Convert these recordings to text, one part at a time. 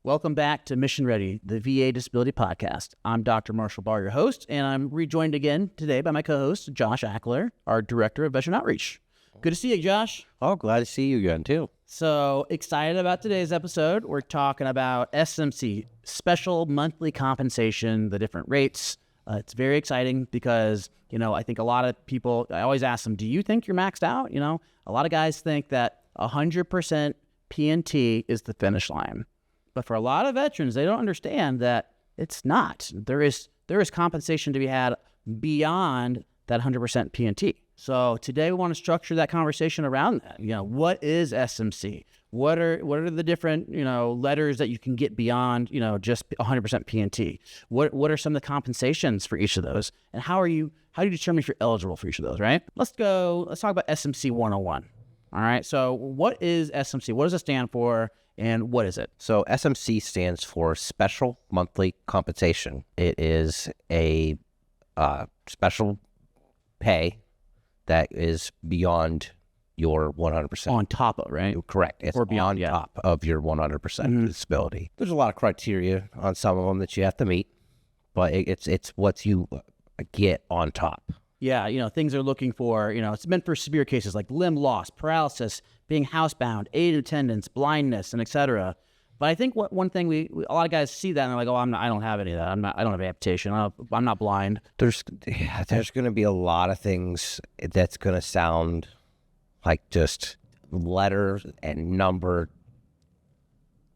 Welcome back to Mission Ready, the VA Disability Podcast. I'm Dr. Marshall Barr, your host, and I'm rejoined again today by my co-host, Josh Ackler, our Director of Veteran Outreach. Good to see you, Josh. Oh, glad to see you again, too. So excited about today's episode. We're talking about SMC, special monthly compensation, the different rates. It's very exciting because, I think a lot of people, I always ask them, do you think you're maxed out? A lot of guys think that 100% P&T is the finish line. But for a lot of veterans, they don't understand that it's not. There is compensation to be had beyond that 100% P&T. So today we want to structure that conversation around that. What is SMC? What are the different, letters that you can get beyond, just 100% P&T? What are some of the compensations for each of those? And how do you determine if you're eligible for each of those, right? Let's talk about SMC 101. All right. So what is SMC? What does it stand for? And what is it? So SMC stands for Special Monthly Compensation. It is a special pay that is beyond your 100%. On top of, right? Correct. It's or beyond, on top of your 100% disability. There's a lot of criteria on some of them that you have to meet, but it's what you get on top. Yeah, things are looking for, it's meant for severe cases like limb loss, paralysis, being housebound, aided attendance, blindness, and et cetera. But I think one thing a lot of guys see that and they're like, oh, I don't have any of that. I don't have amputation. I'm not blind. There's going to be a lot of things that's going to sound like just letter and number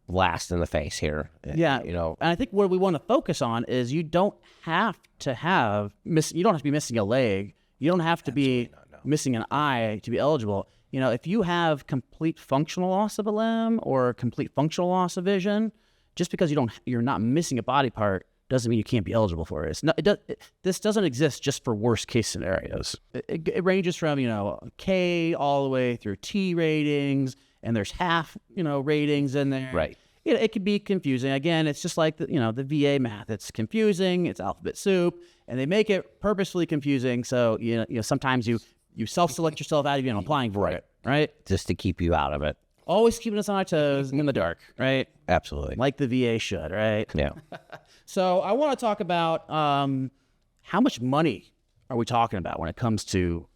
blast in the face here. Yeah, and I think what we want to focus on is you don't have to be missing a leg. You don't have to be missing an eye to be eligible. If you have complete functional loss of a limb or complete functional loss of vision, just because you're not missing a body part doesn't mean you can't be eligible for it. This doesn't exist just for worst case scenarios. It ranges from K all the way through T ratings, and there's half ratings in there. Right. It can be confusing. Again, it's just like the VA math. It's confusing. It's alphabet soup, and they make it purposefully confusing. So sometimes you self-select yourself out of applying for it, right? Just to keep you out of it. Always keeping us on our toes in the dark, right? Absolutely. Like the VA should, right? Yeah. So I want to talk about how much money are we talking about when it comes to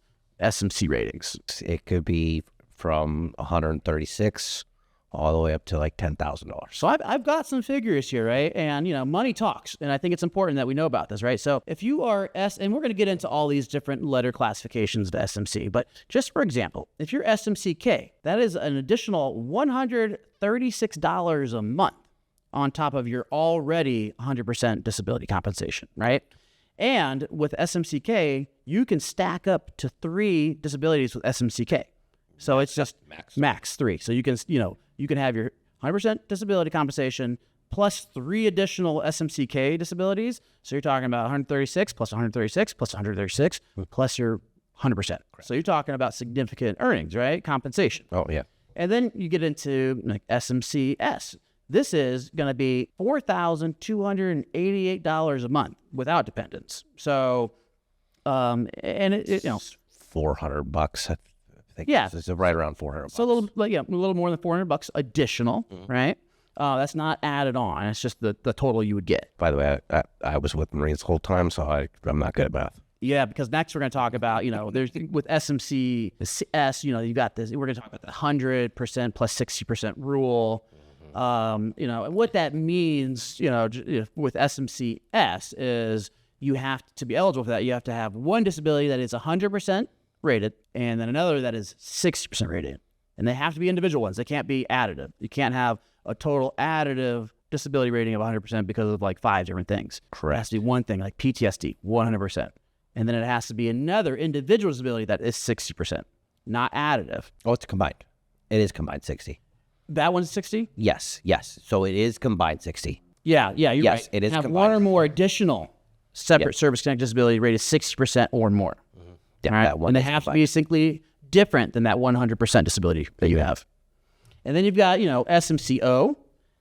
SMC ratings? It could be from 136 all the way up to like $10,000. So I've got some figures here, right? And, money talks. And I think it's important that we know about this, right? So if you are and we're going to get into all these different letter classifications of SMC, but just for example, if you're SMC K, that is an additional $136 a month on top of your already 100% disability compensation, right? And with SMC K, you can stack up to 3 disabilities with SMC K. So it's just max 3. So you can have your 100% disability compensation plus 3 additional SMC K disabilities. So you're talking about 136 plus 136 plus 136 plus your 100%. Correct. So you're talking about significant earnings, right? Compensation. Oh, yeah. And then you get into like SMC S. This is going to be $4,288 a month without dependents. So, and it $400. I think it's right around $400. So a little more than $400 additional, right? That's not added on. It's just the total you would get. By the way, I was with Marines the whole time, so I'm not good at math. Yeah, because next we're going to talk about, there's with SMC S, you got this. We're going to talk about the 100% plus 60% rule. And what that means, with SMC S is you have to be eligible for that. You have to have one disability that is 100% rated, and then another that is 60% rated. And they have to be individual ones. They can't be additive. You can't have a total additive disability rating of 100% because of like 5 different things. Correct. It has to be one thing, like PTSD, 100%. And then it has to be another individual disability that is 60%, not additive. Oh, it's combined. It is combined 60. That one's 60? Yes. So it is combined 60. Yeah, you're right. Yes, it is have combined. One or more additional separate service-connected disability rated 60% or more. Mm-hmm. Yeah, right? that one and they have to be distinctly different than that 100% disability that you have. And then you've got, SMC O.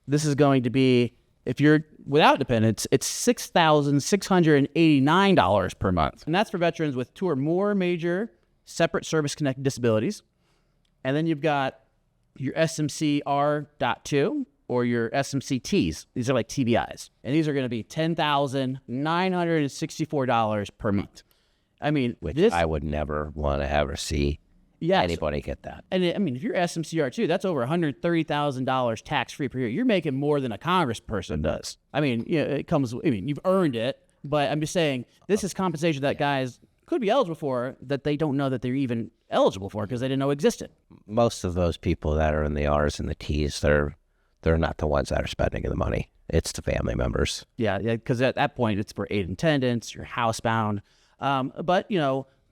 This is going to be, if you're without dependents, it's $6,689 per month. And that's for veterans with 2 or more major separate service-connected disabilities. And then you've got your SMC R.2, or your SMC Ts. These are like TBIs. And these are going to be $10,964 per month. I mean, Which I would never want to ever see anybody get that. And I mean, if you're SMC R2, that's over $130,000 tax-free per year. You're making more than a congressperson does. I mean, it comes, you've earned it, but I'm just saying this is compensation that guys could be eligible for that they don't know that they're even eligible for because they didn't know existed. Most of those people that are in the R's and the T's, they're not the ones that are spending the money. It's the family members. Yeah, because at that point, it's for aid attendance, you're housebound. But,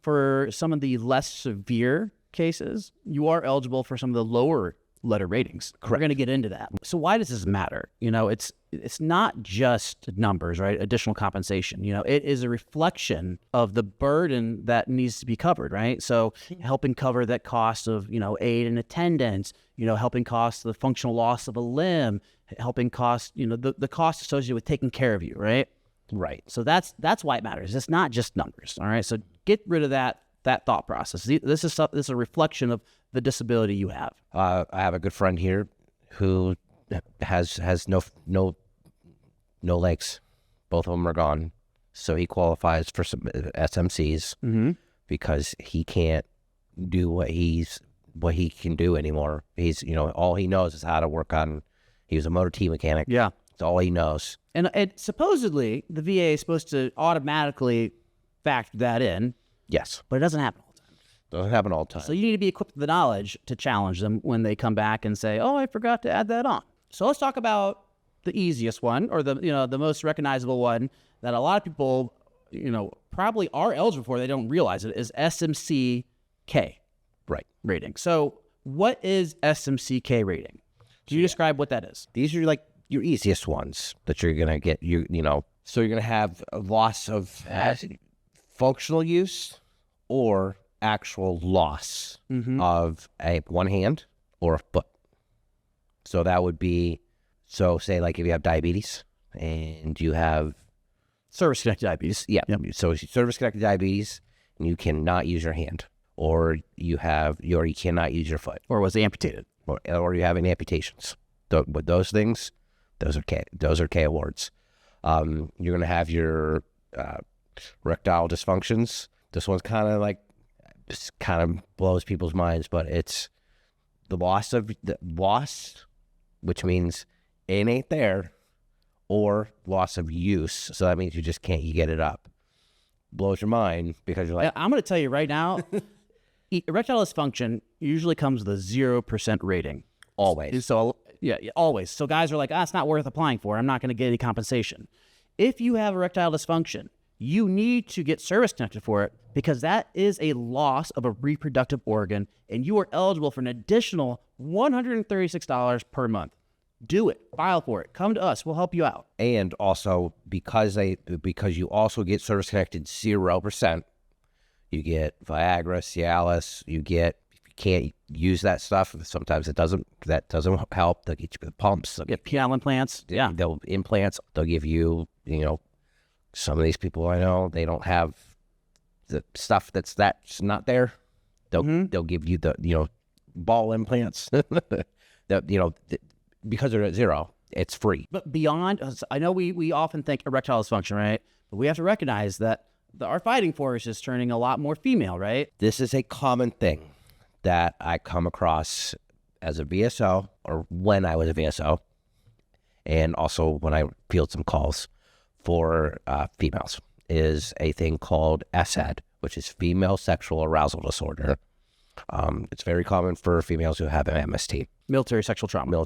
for some of the less severe cases, you are eligible for some of the lower letter ratings. Correct. We're going to get into that. So why does this matter? It's not just numbers, right? Additional compensation. It is a reflection of the burden that needs to be covered, right? So helping cover that cost of, aid and attendance, helping cost the functional loss of a limb, helping cost, the cost associated with taking care of you, right? Right. So that's why it matters. It's not just numbers, all right? So get rid of that thought process. This is a reflection of the disability you have. I have a good friend here who has no legs. Both of them are gone. So he qualifies for some SMCs because he can't do what he can do anymore. He's all he knows is how to work on. He was a motor T mechanic. Yeah, that's all he knows. And supposedly the VA is supposed to automatically factor that in. Yes, but it doesn't happen all the time. Doesn't happen all the time. So you need to be equipped with the knowledge to challenge them when they come back and say, "Oh, I forgot to add that on." So let's talk about the easiest one, or the most recognizable one that a lot of people, probably are eligible for. They don't realize it is SMC K, right? Rating. So what is SMC K rating? Can you describe what that is? These are like your easiest ones that you're gonna get. So you're gonna have a loss of functional use or actual loss of one hand or a foot. So that would be, say like if you have diabetes and you have service-connected diabetes. Yeah. Yep. So service-connected diabetes and you cannot use your hand, or you cannot use your foot, or was amputated, or you have any amputations. With those things, those are K awards. You're going to have your erectile dysfunctions. This one's kind of blows people's minds, but it's the loss, which means it ain't there, or loss of use. So that means you get it up. Blows your mind because you're like, I'm going to tell you right now, erectile dysfunction usually comes with a 0% rating. Always. So yeah, always. So guys are like, it's not worth applying for. I'm not going to get any compensation. If you have erectile dysfunction, you need to get service connected for it, because that is a loss of a reproductive organ, and you are eligible for an additional $136 per month. Do it. File for it. Come to us. We'll help you out. And also, because you also get service connected 0%, you get Viagra, Cialis. If you can't use that stuff, sometimes that doesn't help. They'll get you the pumps. They'll get penile implants. Yeah. They'll implants. They'll give you, some of these people I know, they don't have the stuff that's not there. They'll give you the, ball implants. Because they're at 0, it's free. But beyond, I know we often think erectile dysfunction, right? But we have to recognize that our fighting force is turning a lot more female, right? This is a common thing that I come across as a VSO, or when I was a VSO, and also when I field some calls for females, is a thing called SAD, which is female sexual arousal disorder. It's very common for females who have an MST. Military sexual trauma.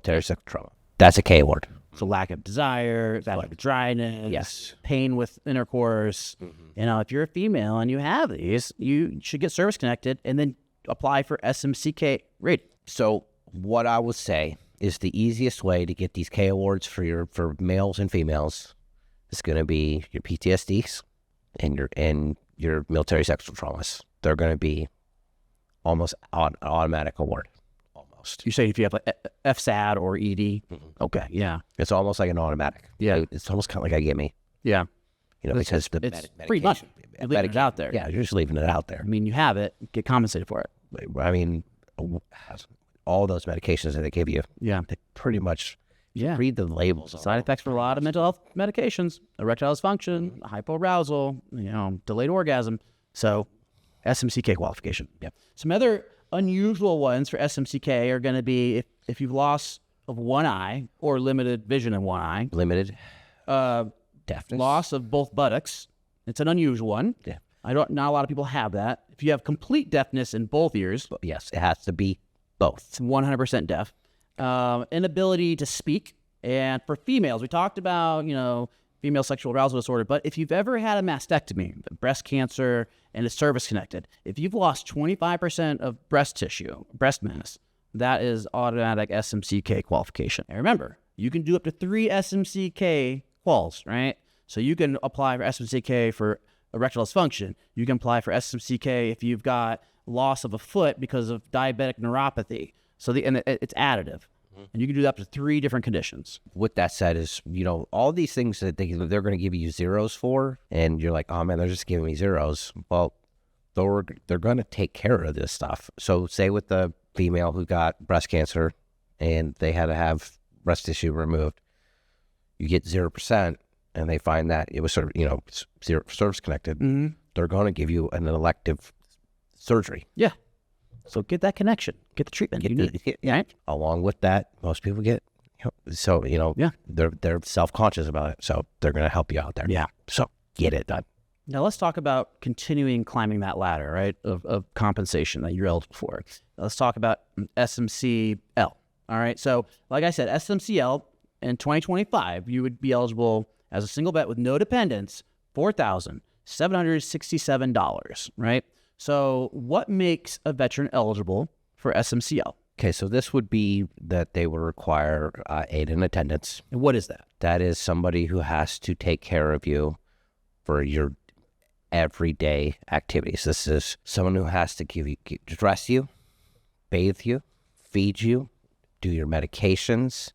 That's a K award. So lack of desire, lack of dryness, yes, pain with intercourse. If you're a female and you have these, you should get service connected and then apply for SMC K rating. So what I would say is the easiest way to get these K awards for males and females is going to be your PTSDs and your military sexual traumas. They're going to be almost an automatic award. Almost. You say if you have like FSAD or ED? Okay, yeah. It's almost like an automatic. Yeah. It's almost kind of like a gimme. Yeah. Because it's free money. You're leaving it out there. Yeah, you're just leaving it out there. I mean, you have it, get compensated for it. I mean, all those medications that they give you, yeah, they pretty much, Yeah. Read the labels. Side effects for a lot of mental health medications: erectile dysfunction, hypoarousal, delayed orgasm. So, SMC K qualification. Yep. Some other unusual ones for SMC K are going to be if you've loss of one eye or limited vision in one eye, Limited deafness. loss of both buttocks. It's an unusual one. Yeah. Not a lot of people have that. If you have complete deafness in both ears, But yes, it has to be both. it's 100% deaf. Inability to speak. And for females, we talked about, female sexual arousal disorder, but if you've ever had a mastectomy, breast cancer, and it's cervix connected, if you've lost 25% of breast tissue, breast mass, that is automatic SMC K qualification. And remember, you can do up to 3 SMC K quals, right? So you can apply for SMC K for erectile dysfunction. You can apply for SMC K if you've got loss of a foot because of diabetic neuropathy. So it's additive. And you can do that up to 3 different conditions. With that said, is all these things that they're going to give you zeros for, and you're like, oh man, they're just giving me zeros. Well, they're going to take care of this stuff. So say with the female who got breast cancer and they had to have breast tissue removed, you get 0%, and they find that it was zero service connected. Mm-hmm. They're going to give you an elective surgery. Yeah. So get that connection. Get the treatment you need. Right? Along with that, most people get, Yeah. they're self-conscious about it. So they're going to help you out there. Yeah. So get it done. Now let's talk about continuing climbing that ladder, right, of compensation that you're eligible for. Let's talk about SMC L. All right. So like I said, SMC L in 2025, you would be eligible as a single vet with no dependents, $4,767, right? So what makes a veteran eligible for SMC L? Okay, so this would be that they would require aid and attendance. And what is that? That is somebody who has to take care of you for your everyday activities. This is someone who has to dress you, bathe you, feed you, do your medications,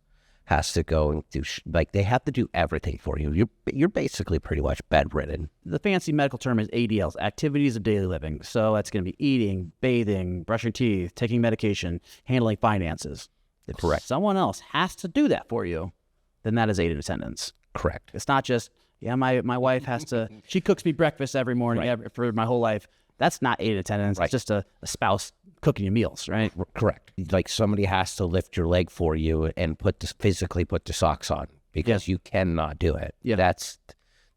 has to go and do, they have to do everything for you. You're basically pretty much bedridden. The fancy medical term is ADLs, activities of daily living. So that's going to be eating, bathing, brushing teeth, taking medication, handling finances. If Correct. someone else has to do that for you, then that is aid and attendance. Correct. It's not just, my wife has to, she cooks me breakfast every morning for my whole life. That's not aid and attendance. Right. It's just a spouse cooking you meals, right? Correct. Like somebody has to lift your leg for you and physically put the socks on because you cannot do it. Yeah. That's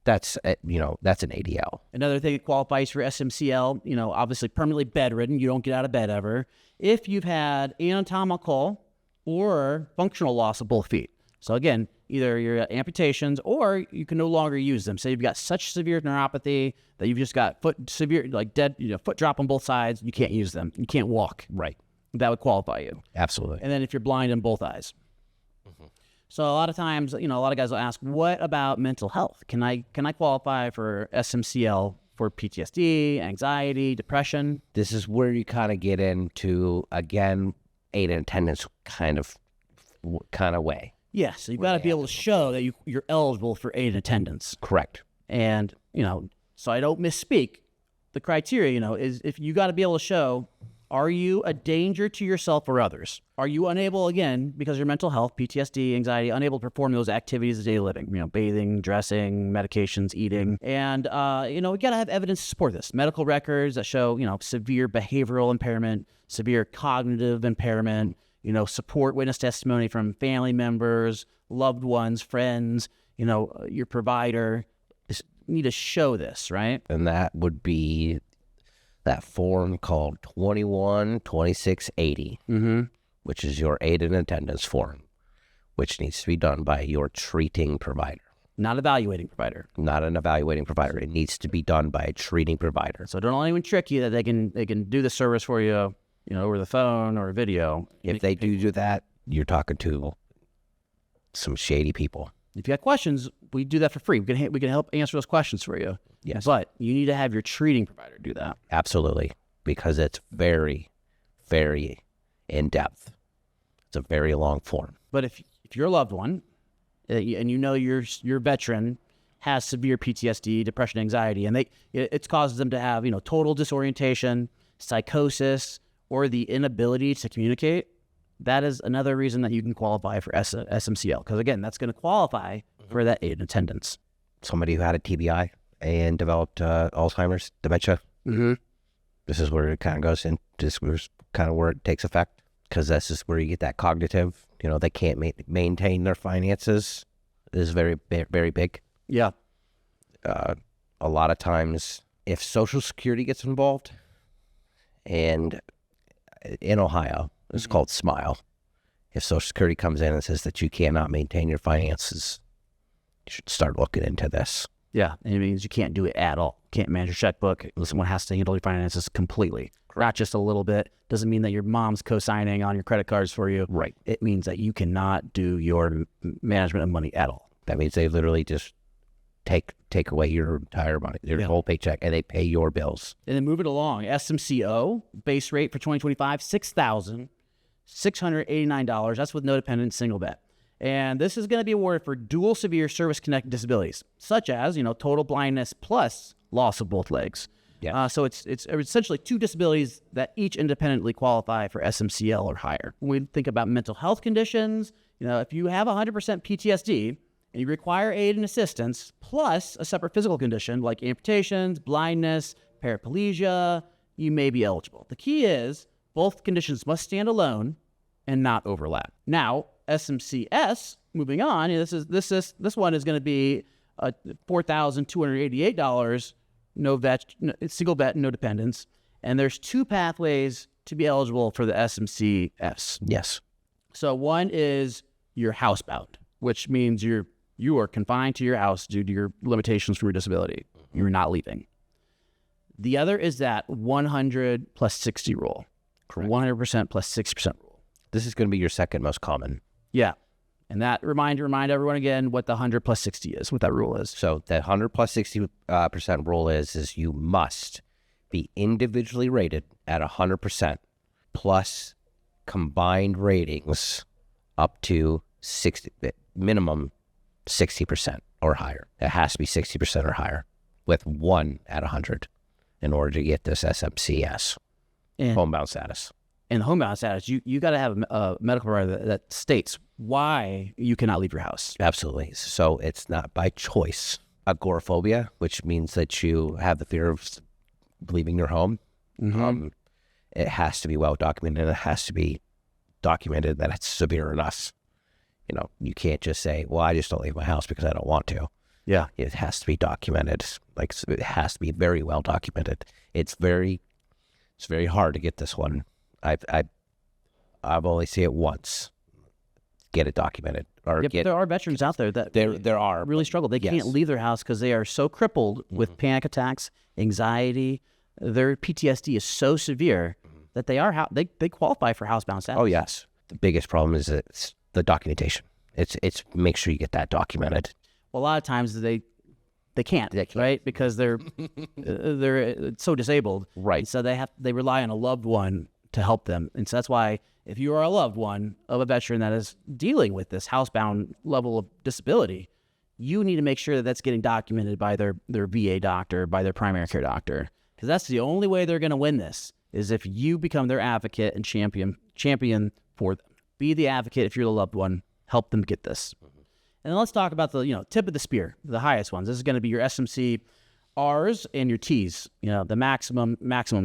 that's an ADL. Another thing that qualifies for SMCL, obviously permanently bedridden. You don't get out of bed ever. If you've had anatomical or functional loss of both feet. So again, either your amputations or you can no longer use them. Say you've got such severe neuropathy that you've just got foot drop on both sides. You can't use them. You can't walk. Right. That would qualify you. Absolutely. And then if you're blind in both eyes. Mm-hmm. So a lot of times, a lot of guys will ask, what about mental health? Can I qualify for SMCL for PTSD, anxiety, depression? This is where you kind of get into, again, aid and attendance kind of way. Yeah, so you've got to be able to show that you're eligible for aid and attendance. Correct. And, so I don't misspeak. The criteria, is if you got to be able to show, are you a danger to yourself or others? Are you unable, again, because of your mental health, PTSD, anxiety, unable to perform those activities of daily living, bathing, dressing, medications, eating. And, we got to have evidence to support this. Medical records that show, severe behavioral impairment, severe cognitive impairment, support witness testimony from family members, loved ones, friends, your provider. You need to show this, right? And that would be that form called 212680, which is your aid and attendance form, which needs to be done by your treating provider. Not evaluating provider. Not an evaluating provider. It needs to be done by a treating provider. So don't let anyone trick you that they can do the service for you, over the phone or a video. If they do that, you're talking to some shady people. If you got questions, we do that for free. We can help answer those questions for you. Yes. But you need to have your treating provider do that. Absolutely. Because it's very, very in-depth. It's a very long form. But if your loved one, and your veteran has severe PTSD, depression, anxiety, and it causes them to have, total disorientation, psychosis, or the inability to communicate, that is another reason that you can qualify for SMCL. Because again, that's going to qualify for that aid in attendance. Somebody who had a TBI and developed Alzheimer's, dementia. Mm-hmm. This is where it kind of goes in. This is kind of where it takes effect, because this is where you get that cognitive. They can't maintain their finances. This is very, very big. Yeah. A lot of times, if Social Security gets involved, and in Ohio, it's called SMILE. If Social Security comes in and says that you cannot maintain your finances, you should start looking into this. Yeah, and it means you can't do it at all. Can't manage your checkbook. Someone has to handle your finances completely. Not just a little bit. Doesn't mean that your mom's co-signing on your credit cards for you. Right. It means that you cannot do your management of money at all. That means they literally just take away your entire money, your whole paycheck, and they pay your bills. And then moving along, SMC O, base rate for 2025, $6,689. That's with no dependent, single bet. And this is going to be awarded for dual severe service-connected disabilities, such as, total blindness plus loss of both legs. Yeah. So it's essentially two disabilities that each independently qualify for SMCL or higher. When we think about mental health conditions, if you have 100% PTSD, and you require aid and assistance, plus a separate physical condition like amputations, blindness, paraplegia, you may be eligible. The key is both conditions must stand alone and not overlap. Now, SMC S, moving on, this one is going to be $4,288, single bet, no dependents, and there's two pathways to be eligible for the SMC S. Yes. So one is you're housebound, which means you are confined to your house due to your limitations from your disability. You're not leaving. The other is that 100 plus 60 rule. Correct. 100% plus 60% rule. This is going to be your second most common. Yeah. And that remind everyone again what the 100 plus 60 is, what that rule is. So the 100 plus 60% rule is you must be individually rated at 100% plus combined ratings up to minimum 60% or higher. It has to be 60% or higher with 1 at 100 in order to get this SMCS homebound status. And homebound status, you got to have a medical provider that states why you cannot leave your house. Absolutely. So it's not by choice. Agoraphobia, which means that you have the fear of leaving your home. Mm-hmm. It has to be well documented. It has to be documented that it's severe enough. You can't just say, well, I just don't leave my house because I don't want to. Yeah. It has to be documented. It has to be very well documented. It's very hard to get this one. I've only seen it once. Get it documented. But there are veterans out there that there are really struggle. They can't leave their house because they are so crippled with panic attacks, anxiety. Their PTSD is so severe that they qualify for housebound status. Oh yes. The biggest problem is it's the documentation. It's make sure you get that documented. Well, a lot of times they can't, right? Because they're so disabled. Right. So they rely on a loved one to help them. And so that's why if you are a loved one of a veteran that is dealing with this housebound level of disability, you need to make sure that that's getting documented by their VA doctor, by their primary care doctor. Because that's the only way they're going to win this, is if you become their advocate and champion for them. Be the advocate if you're the loved one. Help them get this. And then let's talk about the tip of the spear, the highest ones. This is going to be your SMC R's and your T's, the maximum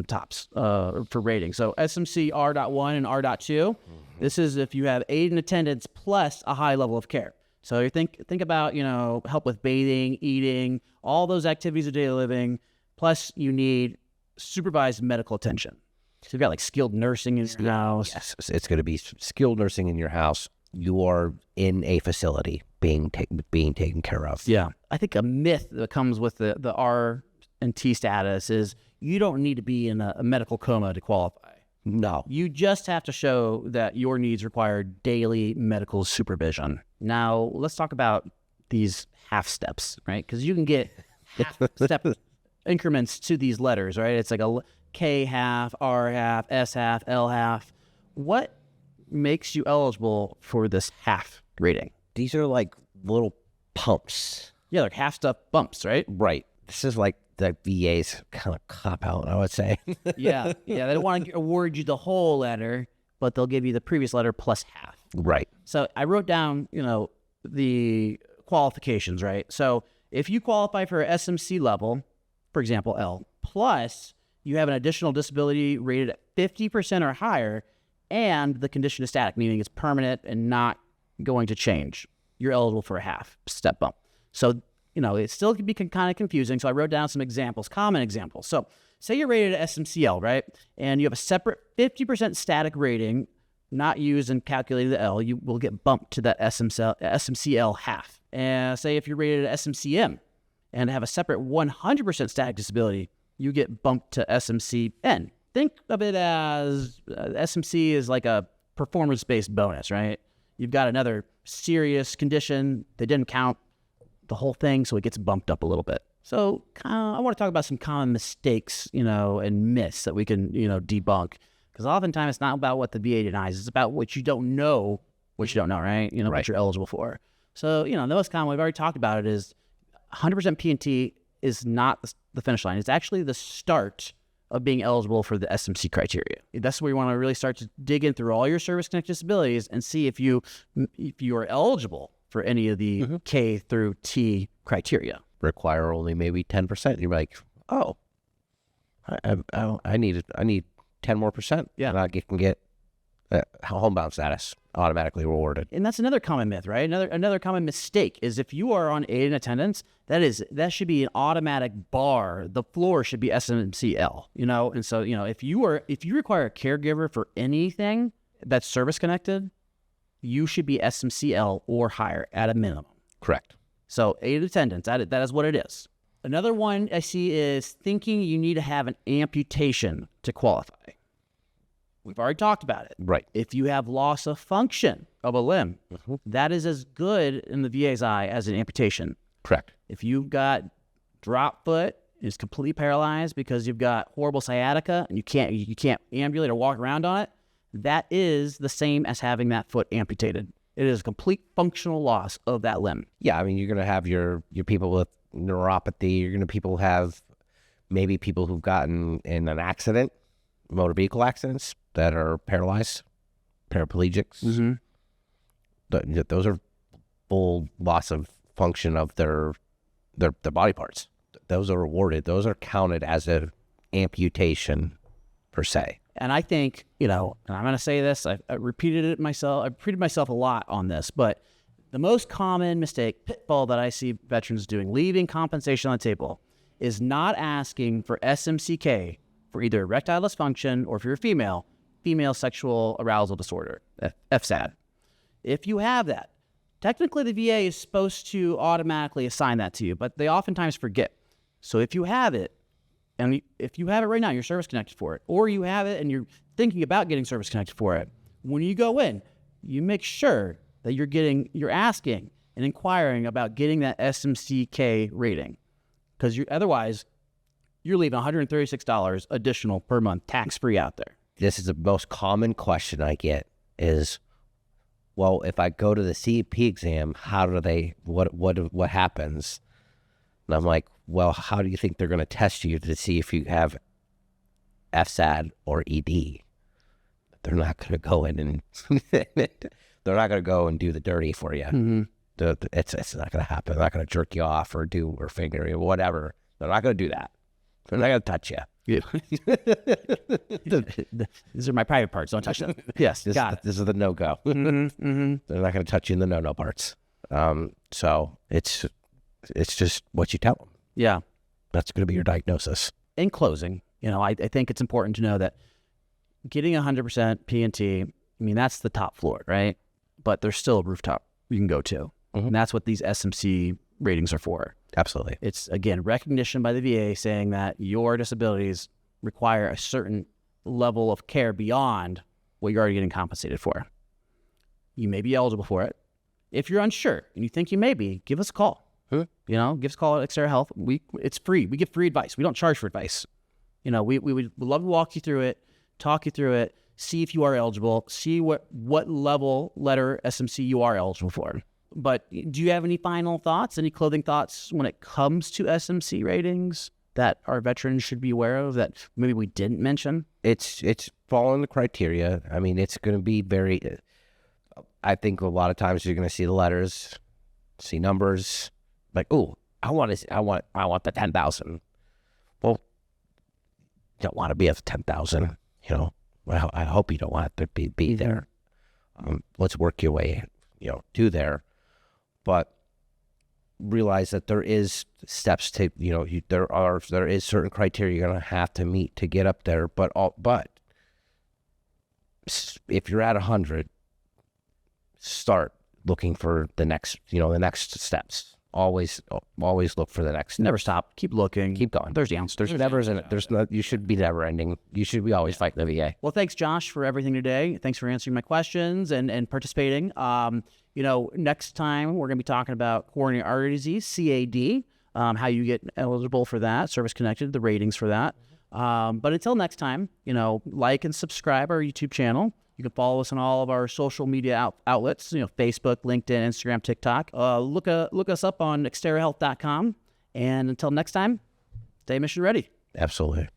tops for rating. So SMC R.1 and R.2, this is if you have aid and attendance plus a high level of care. So you think about, help with bathing, eating, all those activities of daily living, plus you need supervised medical attention. So you've got like skilled nursing in your house. Yes, it's going to be skilled nursing in your house. You are in a facility being taken care of. Yeah. I think a myth that comes with the R and T status is you don't need to be in a medical coma to qualify. No. You just have to show that your needs require daily medical supervision. Now, let's talk about these half steps, right? Because you can get half step increments to these letters, right? It's like a K half, R half, S half, L half. What makes you eligible for this half rating? These are like little pumps. Yeah, like half step bumps, right? Right. This is like the VA's kind of cop out, I would say. Yeah. They don't want to award you the whole letter, but they'll give you the previous letter plus half. Right. So I wrote down, the qualifications, right? So if you qualify for SMC level, for example, L, plus you have an additional disability rated at 50% or higher, and the condition is static, meaning it's permanent and not going to change, you're eligible for a half step bump. So, it still can be kind of confusing. So I wrote down some examples, common examples. So say you're rated at SMC L, right? And you have a separate 50% static rating not used in calculating the L, you will get bumped to that SMC L half. And say if you're rated at SMC M and have a separate 100% static disability, you get bumped to SMC N. Think of it as SMC is like a performance-based bonus, right? You've got another serious condition that didn't count the whole thing, so it gets bumped up a little bit. So I want to talk about some common mistakes, and myths that we can, debunk. Because oftentimes it's not about what the VA denies. It's about what you don't know, right? Right. What you're eligible for. So, the most common, we've already talked about it, is 100% P&T is not the finish line. It's actually the start of being eligible for the SMC criteria. That's where you want to really start to dig in through all your service-connected disabilities and see if you are eligible for any of the K through T criteria. Require only maybe 10%. You're like, oh, I need 10 more percent. Yeah. And I can get homebound status automatically rewarded. And that's another common myth, right? Another common mistake is if you are on aid and attendance, that should be an automatic bar. The floor should be SMC L, And so, if you require a caregiver for anything that's service connected, you should be SMC L or higher at a minimum. Correct. So aid attendance, that is what it is. Another one I see is thinking you need to have an amputation to qualify. We've already talked about it. Right. If you have loss of function of a limb, that is as good in the VA's eye as an amputation. Correct. If you've got drop foot, is completely paralyzed because you've got horrible sciatica and you can't ambulate or walk around on it, that is the same as having that foot amputated. It is a complete functional loss of that limb. Yeah, I mean, you're going to have your people with neuropathy. You're going to have maybe people who've gotten in an accident, motor vehicle accidents, that are paralyzed, paraplegics. Those are full loss of function of their body parts. Those are rewarded. Those are counted as an amputation per se. And I think, and I'm going to say this, I repeated myself a lot on this, but the most common mistake, pitfall that I see veterans doing, leaving compensation on the table, is not asking for SMC K for either erectile dysfunction or if you're a female sexual arousal disorder, FSAD. If you have that, technically the VA is supposed to automatically assign that to you, but they oftentimes forget. So if you have it, and if you have it right now, you're service connected for it, or you have it and you're thinking about getting service connected for it, when you go in, you make sure that you're asking and inquiring about getting that SMC K rating, because otherwise you're leaving $136 additional per month tax-free out there. This is the most common question I get is, well, if I go to the CEP exam, what happens? And I'm like, well, how do you think they're going to test you to see if you have FSAD or ED? They're not going to go in and they're not going to go and do the dirty for you. It's not going to happen. They're not going to jerk you off or finger you, whatever. They're not going to do that. They're not going to touch you. Yeah. These are my private parts. Don't touch them. Yes, got it. This is the no-go. They're not going to touch you in the no-no parts. So it's just what you tell them. Yeah. That's going to be your diagnosis. In closing, I think it's important to know that getting 100% P&T, that's the top floor, right? But there's still a rooftop you can go to. And that's what these SMC ratings are for. Absolutely. It's, again, recognition by the VA saying that your disabilities require a certain level of care beyond what you're already getting compensated for. You may be eligible for it. If you're unsure and you think you may be, give us a call. Give us a call at Xterra Health. It's free. We give free advice. We don't charge for advice. We would love to walk you through it, talk you through it, see if you are eligible, see what level letter SMC you are eligible for. But do you have any final thoughts, any clothing thoughts when it comes to SMC ratings that our veterans should be aware of that maybe we didn't mention? It's following the criteria, I mean, it's going to be very, I think a lot of times you're going to see the letters, see numbers, like, oh, I want the 10,000. Well, you don't want to be at 10,000, you know. Well, I hope you don't want to be there. Let's work your way, you know, to there. But realize that there is steps to, you know, there is certain criteria you're going to have to meet to get up there. But if you're at 100, start looking for the next steps. Always look for the next. Never stop. Keep looking. Keep going. There's the answer. You should be never ending. You should be always fighting the VA. Well, thanks, Josh, for everything today. Thanks for answering my questions and participating. You know, next time we're going to be talking about coronary artery disease, CAD, how you get eligible for that, service connected, the ratings for that. But until next time, you know, like and subscribe our YouTube channel. You can follow us on all of our social media outlets, you know, Facebook, LinkedIn, Instagram, TikTok. Look us up on exterrahealth.com. And until next time, stay mission ready. Absolutely.